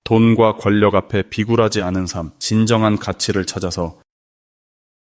돈과 권력 앞에 비굴하지 않은 삶, 진정한 가치를 찾아서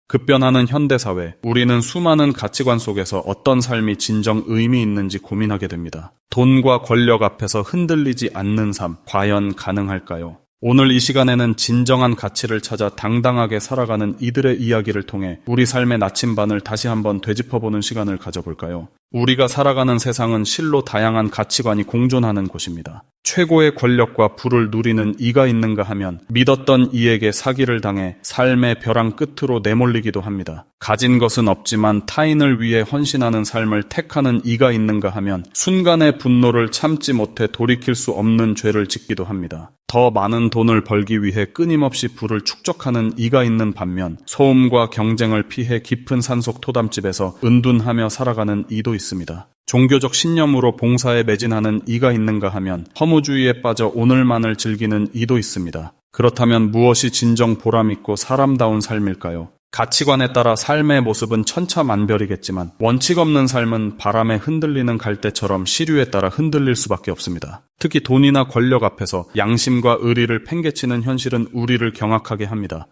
급변하는 현대사회, 우리는 수많은 가치관 속에서 어떤 삶이 진정 의미 있는지 고민하게 됩니다. 돈과 권력 앞에서 흔들리지 않는 삶, 과연 가능할까요? 오늘 이 시간에는 진정한 가치를 찾아 당당하게 살아가는 이들의 이야기를 통해 우리 삶의 나침반을 다시 한번 되짚어보는 시간을 가져볼까요? 우리가 살아가는 세상은 실로 다양한 가치관이 공존하는 곳입니다. 최고의 권력과 부를 누리는 이가 있는가 하면 믿었던 이에게 사기를 당해 삶의 벼랑 끝으로 내몰리기도 합니다. 가진 것은 없지만 타인을 위해 헌신하는 삶을 택하는 이가 있는가 하면 순간의 분노를 참지 못해 돌이킬 수 없는 죄를 짓기도 합니다. 더 많은 돈을 벌기 위해 끊임없이 부를 축적하는 이가 있는 반면 소음과 경쟁을 피해 깊은 산속 토담집에서 은둔하며 살아가는 이도 있습니다. 종교적 신념으로 봉사에 매진하는 이가 있는가 하면 허무주의에 빠져 오늘만을 즐기는 이도 있습니다. 그렇다면 무엇이 진정 보람있고 사람다운 삶일까요? 가치관에 따라 삶의 모습은 천차만별이겠지만 원칙 없는 삶은 바람에 흔들리는 갈대처럼 시류에 따라 흔들릴 수밖에 없습니다. 특히 돈이나 권력 앞에서 양심과 의리를 팽개치는 현실은 우리를 경악하게 합니다.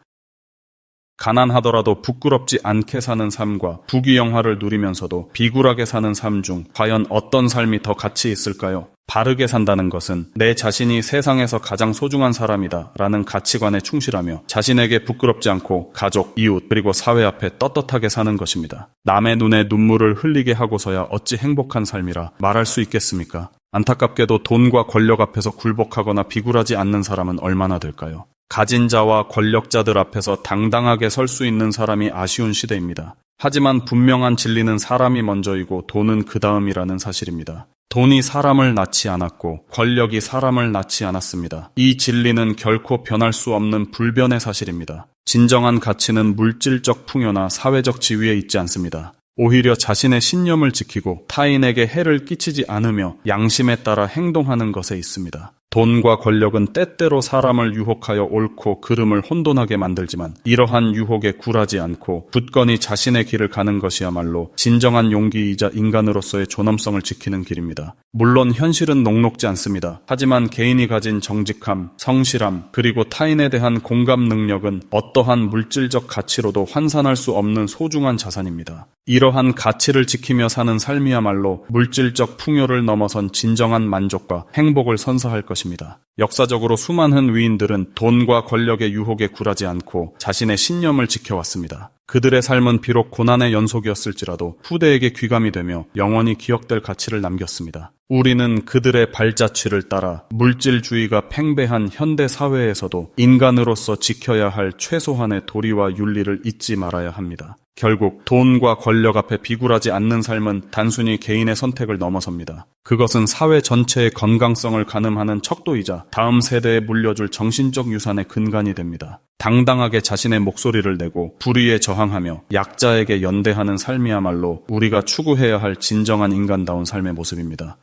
가난하더라도 부끄럽지 않게 사는 삶과 부귀영화를 누리면서도 비굴하게 사는 삶 중 과연 어떤 삶이 더 가치 있을까요? 바르게 산다는 것은 내 자신이 세상에서 가장 소중한 사람이다 라는 가치관에 충실하며 자신에게 부끄럽지 않고 가족, 이웃, 그리고 사회 앞에 떳떳하게 사는 것입니다. 남의 눈에 눈물을 흘리게 하고서야 어찌 행복한 삶이라 말할 수 있겠습니까? 안타깝게도 돈과 권력 앞에서 굴복하거나 비굴하지 않는 사람은 얼마나 될까요? 가진 자와 권력자들 앞에서 당당하게 설 수 있는 사람이 아쉬운 시대입니다. 하지만 분명한 진리는 사람이 먼저이고 돈은 그 다음이라는 사실입니다. 돈이 사람을 낳지 않았고 권력이 사람을 낳지 않았습니다. 이 진리는 결코 변할 수 없는 불변의 사실입니다. 진정한 가치는 물질적 풍요나 사회적 지위에 있지 않습니다. 오히려 자신의 신념을 지키고 타인에게 해를 끼치지 않으며 양심에 따라 행동하는 것에 있습니다. 돈과 권력은 때때로 사람을 유혹하여 옳고 그름을 혼돈하게 만들지만 이러한 유혹에 굴하지 않고 굳건히 자신의 길을 가는 것이야말로 진정한 용기이자 인간으로서의 존엄성을 지키는 길입니다. 물론 현실은 녹록지 않습니다. 하지만 개인이 가진 정직함, 성실함, 그리고 타인에 대한 공감 능력은 어떠한 물질적 가치로도 환산할 수 없는 소중한 자산입니다. 이러한 가치를 지키며 사는 삶이야말로 물질적 풍요를 넘어선 진정한 만족과 행복을 선사할 것입니다. 역사적으로 수많은 위인들은 돈과 권력의 유혹에 굴하지 않고 자신의 신념을 지켜왔습니다. 그들의 삶은 비록 고난의 연속이었을지라도 후대에게 귀감이 되며 영원히 기억될 가치를 남겼습니다. 우리는 그들의 발자취를 따라 물질주의가 팽배한 현대 사회에서도 인간으로서 지켜야 할 최소한의 도리와 윤리를 잊지 말아야 합니다. 결국 돈과 권력 앞에 비굴하지 않는 삶은 단순히 개인의 선택을 넘어섭니다. 그것은 사회 전체의 건강성을 가늠하는 척도이자 다음 세대에 물려줄 정신적 유산의 근간이 됩니다. 당당하게 자신의 목소리를 내고 불의에 저항하며 약자에게 연대하는 삶이야말로 우리가 추구해야 할 진정한 인간다운 삶의 모습입니다.